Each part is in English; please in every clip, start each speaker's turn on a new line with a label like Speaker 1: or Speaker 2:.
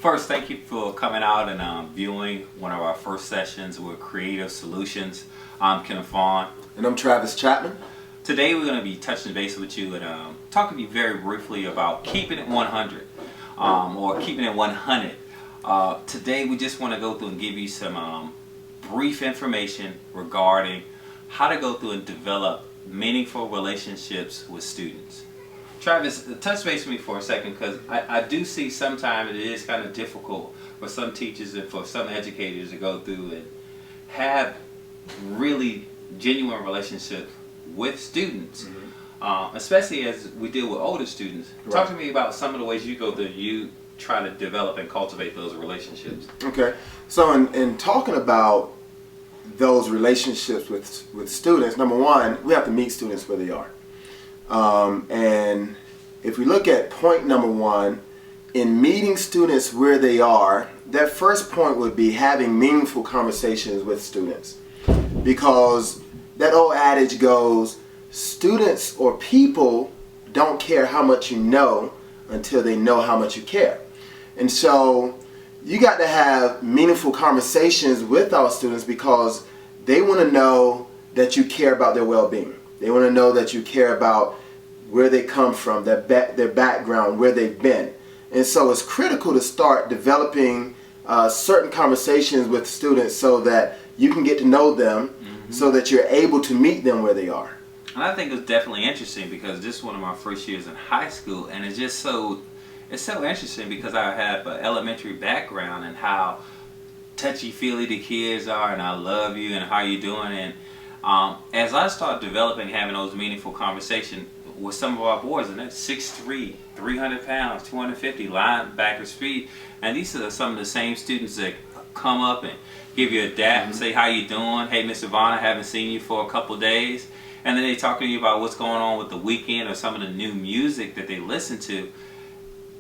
Speaker 1: First, thank you for coming out and viewing one of our first sessions with Creative Solutions. I'm Kenneth Vaughn.
Speaker 2: And I'm Travis Chapman.
Speaker 1: Today we're going to be touching base with you and talking to you very briefly about keeping it 100 or keeping it 100. Today we just want to go through and give you some brief information regarding how to go through and develop meaningful relationships with students. Travis, touch base with me for a second, because I do see sometimes it is kind of difficult for some teachers and for some educators to go through and have really genuine relationships with students, especially as we deal with older students. Right. Talk to me about some of the ways you go through, you try to develop and cultivate those relationships.
Speaker 2: Okay, so in talking about those relationships with students, number one, we have to meet students where they are. And if we look at point number one, in meeting students where they are, that first point would be having meaningful conversations with students. Because that old adage goes, students or people don't care how much you know until they know how much you care. And so you got to have meaningful conversations with our students because they want to know that you care about their well-being. They want to know that you care about where they come from, their background, where they've been. And so it's critical to start developing certain conversations with students so that you can get to know them, so that you're able to meet them where they are.
Speaker 1: And I think it's definitely interesting because this is one of my first years in high school, and it's just so interesting because I have an elementary background and how touchy-feely the kids are, and I love you and how you doing. And as I start developing, having those meaningful conversations with some of our boys, and that's 6'3", 300 pounds, 250 linebacker speed, and these are some of the same students that come up and give you a dap and say, how you doing? Hey, Mr. Vaughn, I haven't seen you for a couple days. And then they talk to you about what's going on with the weekend or some of the new music that they listen to.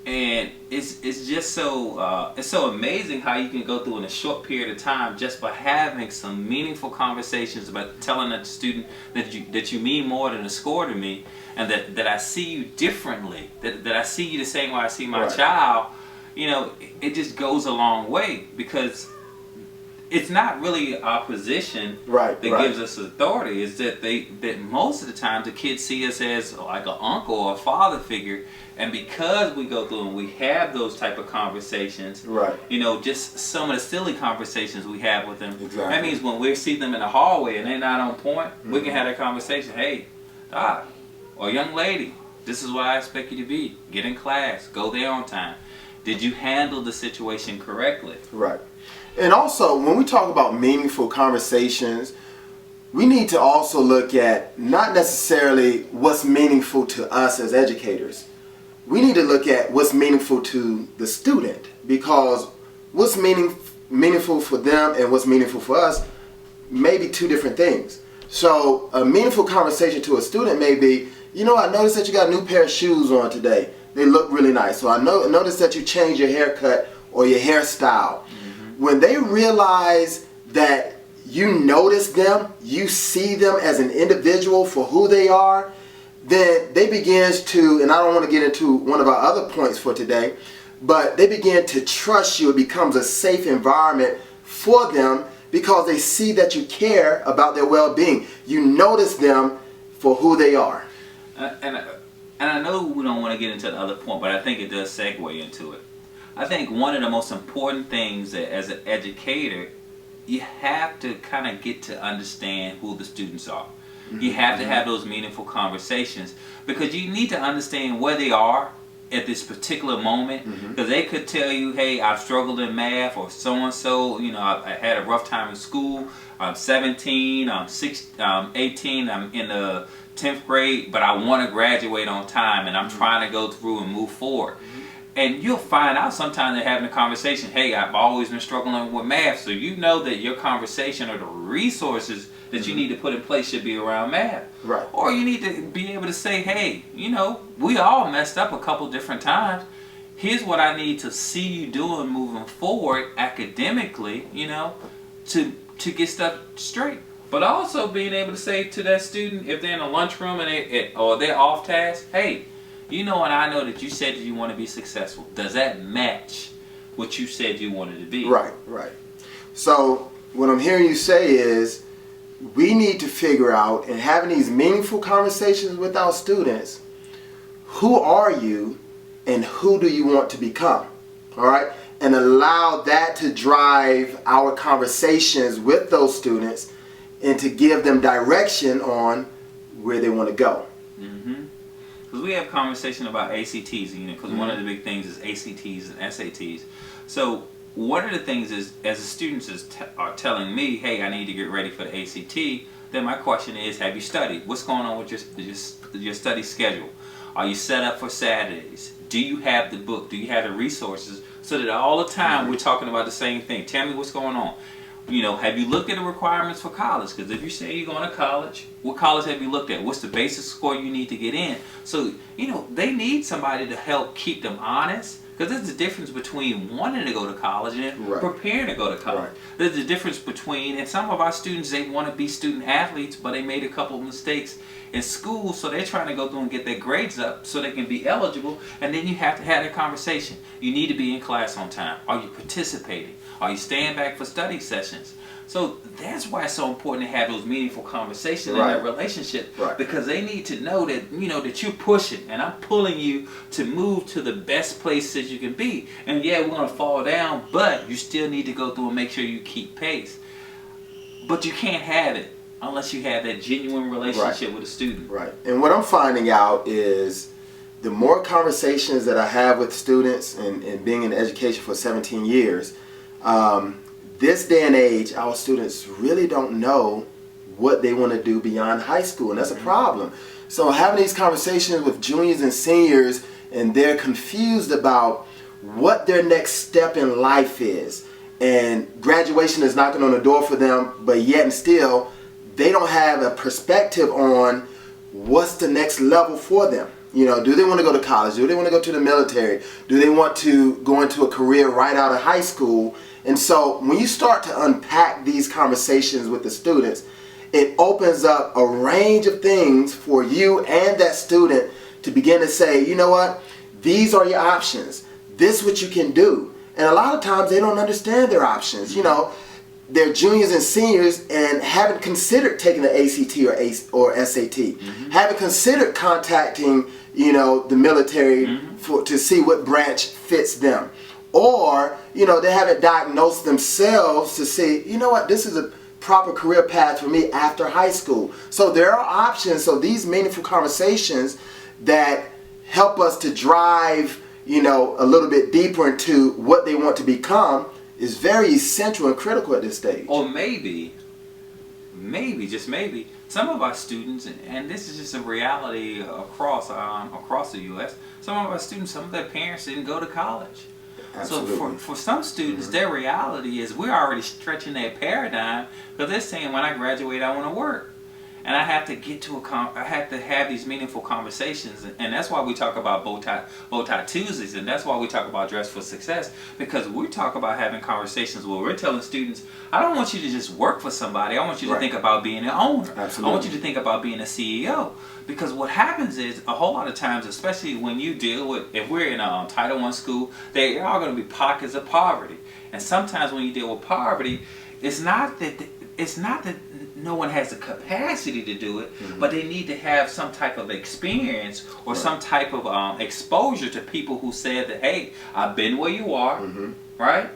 Speaker 1: And it's just so it's so amazing how you can go through in a short period of time just by having some meaningful conversations about telling a student that you mean more than a score to me, and that I see you differently, that I see you the same way I see my child. You know, it just goes a long way, because it's not really our position that gives us authority. It's that most of the time the kids see us as like an uncle or a father figure, and because we go through and we have those type of conversations, you know, just some of the silly conversations we have with them, that means when we see them in the hallway and they're not on point, we can have that conversation. Hey, Doc, or young lady, this is what I expect you to be. Get in class, go there on time. Did you handle the situation correctly?
Speaker 2: Right. And also, when we talk about meaningful conversations, we need to also look at not necessarily what's meaningful to us as educators. We need to look at what's meaningful to the student, because what's meaningful for them and what's meaningful for us may be two different things. So a meaningful conversation to a student may be, you know, I noticed that you got a new pair of shoes on today. They look really nice. So I noticed that you changed your haircut or your hairstyle. When they realize that you notice them, you see them as an individual for who they are, then they begin to, and I don't want to get into one of our other points for today, but they begin to trust you. It becomes a safe environment for them because they see that you care about their well-being. You notice them for who they are.
Speaker 1: And I know we don't want to get into the other point, but I think it does segue into it. I think one of the most important things that as an educator, you have to kind of get to understand who the students are. You have to have those meaningful conversations, because you need to understand where they are at this particular moment, because they could tell you, hey, I've struggled in math, or so-and-so, you know, I had a rough time in school, I'm 17, I'm 18, I'm in the 10th grade, but I want to graduate on time, and I'm trying to go through and move forward. And you'll find out sometimes they're having a conversation, hey, I've always been struggling with math, so you know that your conversation or the resources that you need to put in place should be around math.
Speaker 2: Right.
Speaker 1: Or you need to be able to say, hey, you know, we all messed up a couple different times. Here's what I need to see you doing moving forward academically, you know, to get stuff straight. But also being able to say to that student, if they're in a lunchroom and or they're off task, hey, you know, and I know that you said that you want to be successful. Does that match what you said you wanted to be.
Speaker 2: Right, right. So what I'm hearing you say is we need to figure out, and having these meaningful conversations with our students, who are you and who do you want to become? All right? And allow that to drive our conversations with those students and to give them direction on where they want to go.
Speaker 1: Because we have conversation about ACTs, because one of the big things is ACTs and SATs. So one of the things is, as the students are telling me, hey, I need to get ready for the ACT, then my question is, have you studied? What's going on with your study schedule? Are you set up for Saturdays? Do you have the book? Do you have the resources? So that all the time we're talking about the same thing. Tell me what's going on. Have you looked at the requirements for college? Because if you say you're going to college, what college have you looked at? What's the basic score you need to get in? So, they need somebody to help keep them honest. Because there's a difference between wanting to go to college and preparing to go to college. Right. There's a difference between, and some of our students, they want to be student athletes, but they made a couple of mistakes in school, so they're trying to go through and get their grades up so they can be eligible, and then you have to have that conversation. You need to be in class on time. Are you participating? Are you staying back for study sessions? So that's why it's so important to have those meaningful conversations in that relationship, because they need to know that that you're pushing and I'm pulling you to move to the best places you can be. And yeah, we're gonna fall down, but you still need to go through and make sure you keep pace. But you can't have it unless you have that genuine relationship with a student. Right.
Speaker 2: And what I'm finding out is the more conversations that I have with students, and being in education for 17 years. This day and age, our students really don't know what they want to do beyond high school, and that's a problem. So having these conversations with juniors and seniors, and they're confused about what their next step in life is, and graduation is knocking on the door for them, but yet and still they don't have a perspective on what's the next level for them. Do they want to go to college? Do they want to go to the military? Do they want to go into a career right out of high school? And so when you start to unpack these conversations with the students, it opens up a range of things for you and that student to begin to say, you know what, these are your options. This is what you can do. And a lot of times they don't understand their options. They're juniors and seniors and haven't considered taking the ACT or SAT. Haven't considered contacting, the military to see what branch fits them. Or, they haven't diagnosed themselves to say, you know what, this is a proper career path for me after high school. So there are options. So these meaningful conversations that help us to drive, a little bit deeper into what they want to become is very essential and critical at this stage.
Speaker 1: Or maybe, just maybe, some of our students, and this is just a reality across the U.S., some of our students, some of their parents didn't go to college.
Speaker 2: Absolutely.
Speaker 1: So for some students, their reality is we're already stretching their paradigm because they're saying, when I graduate, I want to work. And I have to get to I have to have these meaningful conversations, and that's why we talk about bow tie Tuesdays, and that's why we talk about Dress for Success, because we talk about having conversations where we're telling students, I don't want you to just work for somebody. I want you to think about being an owner.
Speaker 2: Absolutely.
Speaker 1: I want you to think about being a CEO, because what happens is a whole lot of times, especially when you deal with, if we're in a Title I school, there are going to be pockets of poverty, and sometimes when you deal with poverty, it's not that no one has the capacity to do it, but they need to have some type of experience or some type of exposure to people who said that, hey, I've been where you are, right?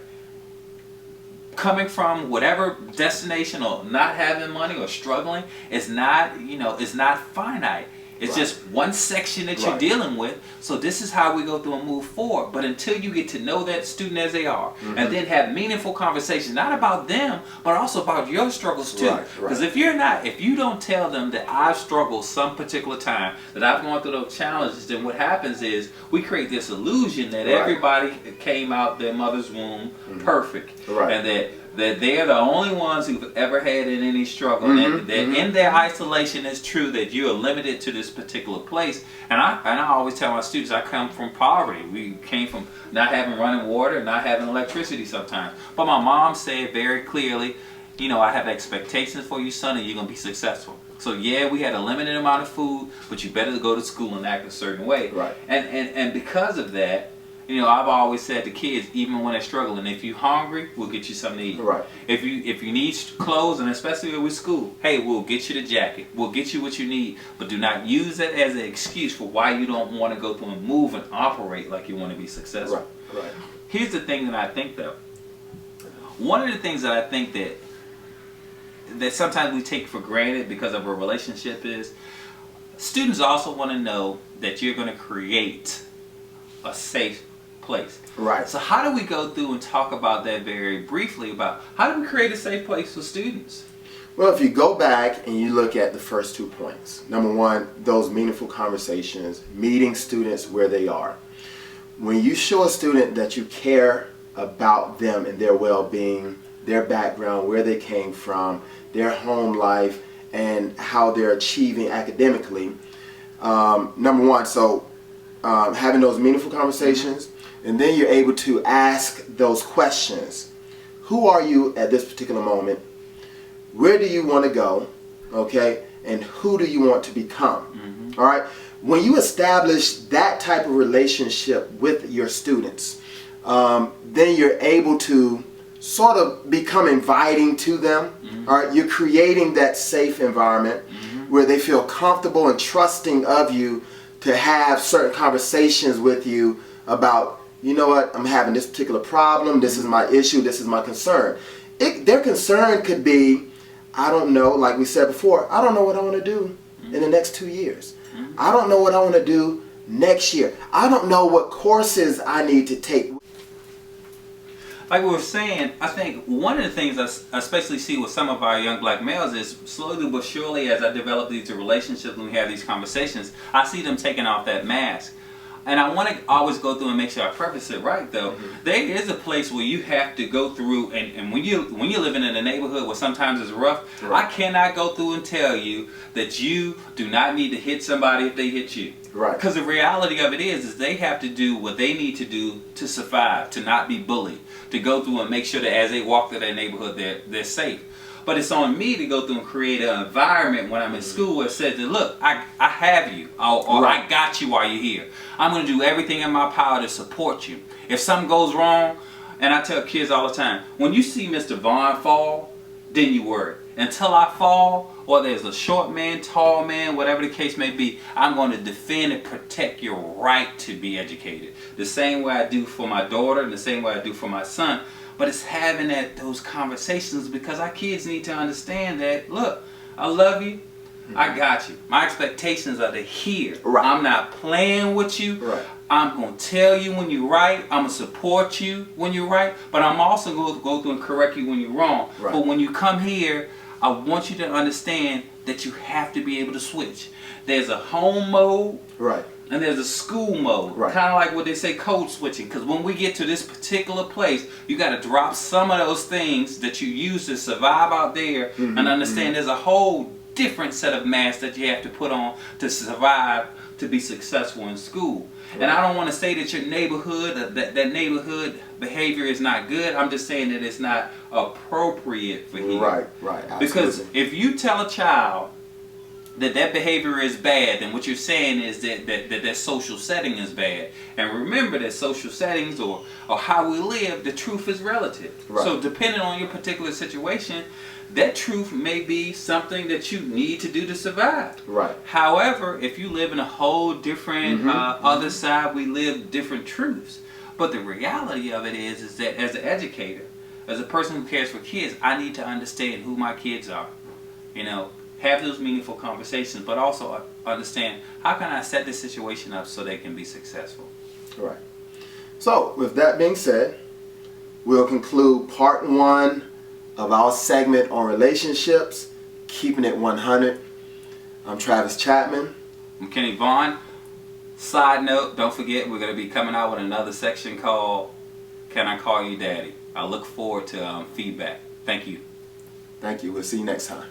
Speaker 1: Coming from whatever destination, or not having money or struggling, is not, is not finite. It's just one section that you're dealing with. So this is how we go through and move forward. But until you get to know that student as they are, and then have meaningful conversations, not about them, but also about your struggles too. Because if you don't tell them that I've struggled some particular time, that I've gone through those challenges, then what happens is we create this illusion that everybody came out their mother's womb perfect, and that they're the only ones who've ever had any struggle, and that in their isolation, it's true that you are limited to this particular place. And I always tell my students, I come from poverty. We came from not having running water, not having electricity sometimes. But my mom said very clearly, I have expectations for you, son, and you're gonna be successful. So yeah, we had a limited amount of food, but you better go to school and act a certain way. And because of that, You know, I've always said to kids, even when they're struggling, if you're hungry, we'll get you something to eat.
Speaker 2: Right.
Speaker 1: If you need clothes, and especially with school, hey, we'll get you the jacket. We'll get you what you need. But do not use it as an excuse for why you don't want to go through and move and operate like you want to be successful.
Speaker 2: Right. Right.
Speaker 1: Here's the thing that I think, though. One of the things that I think that sometimes we take for granted because of a relationship is students also want to know that you're going to create a safe place.
Speaker 2: Right.
Speaker 1: So how do we go through and talk about that very briefly, about how do we create a safe place for students?
Speaker 2: Well, if you go back and you look at the first 2 points, number one, those meaningful conversations, meeting students where they are. When you show a student that you care about them and their well-being, their background, where they came from, their home life, and how they're achieving academically, number one, so having those meaningful conversations, and then you're able to ask those questions. Who are you at this particular moment? Where do you want to go? Okay? And who do you want to become? All right? When you establish that type of relationship with your students, then you're able to sort of become inviting to them. All right? You're creating that safe environment where they feel comfortable and trusting of you to have certain conversations with you about, you know what, I'm having this particular problem, this is my issue, this is my concern. Their concern could be, I don't know, like we said before, I don't know what I want to do in the next 2 years. I don't know what I want to do next year. I don't know what courses I need to take.
Speaker 1: Like we were saying, I think one of the things I especially see with some of our young black males is slowly but surely, as I develop these relationships and we have these conversations, I see them taking off that mask. And I want to always go through and make sure I preface it right, though. There is a place where you have to go through, and when you're living in a neighborhood where sometimes it's rough, I cannot go through and tell you that you do not need to hit somebody if they hit you.
Speaker 2: Right.
Speaker 1: Because the reality of it is they have to do what they need to do to survive, to not be bullied, to go through and make sure that as they walk through their neighborhood, they're safe. But it's on me to go through and create an environment when I'm in school where it says that, look, I have you, or I got you while you're here. I'm going to do everything in my power to support you. If something goes wrong, and I tell kids all the time, when you see Mr. Vaughn fall, then you worry. Until I fall, or there's a short man, tall man, whatever the case may be, I'm going to defend and protect your right to be educated. The same way I do for my daughter, and the same way I do for my son. But it's having those conversations, because our kids need to understand that, look, I love you, I got you. My expectations are to hear.
Speaker 2: Right.
Speaker 1: I'm not playing with you.
Speaker 2: Right.
Speaker 1: I'm going to tell you when you're right. I'm going to support you when you're right. But I'm also going to go through and correct you when you're wrong.
Speaker 2: Right.
Speaker 1: But when you come here, I want you to understand that you have to be able to switch. There's a home mode.
Speaker 2: Right.
Speaker 1: And there's a school mode,
Speaker 2: right.
Speaker 1: Kind of like what they say, code switching. Because when we get to this particular place, you got to drop some of those things that you use to survive out there, and understand there's a whole different set of masks that you have to put on to survive, to be successful in school. Right. And I don't want to say that your neighborhood, that neighborhood behavior is not good. I'm just saying that it's not appropriate for here.
Speaker 2: Right, right. Absolutely.
Speaker 1: Because if you tell a child that behavior is bad, then what you're saying is that social setting is bad. And remember that social settings or how we live, the truth is relative. Right. So depending on your particular situation, that truth may be something that you need to do to survive.
Speaker 2: Right.
Speaker 1: However, if you live in a whole different other side, we live different truths. But the reality of it is that as an educator, as a person who cares for kids, I need to understand who my kids are. You know, have those meaningful conversations, but also understand how can I set this situation up so they can be successful.
Speaker 2: Right. So, with that being said, we'll conclude part 1 of our segment on relationships, keeping it 100. I'm Travis Chapman.
Speaker 1: I'm Kenny Vaughn. Side note, don't forget we're going to be coming out with another section called Can I Call You Daddy? I look forward to feedback. Thank you.
Speaker 2: Thank you. We'll see you next time.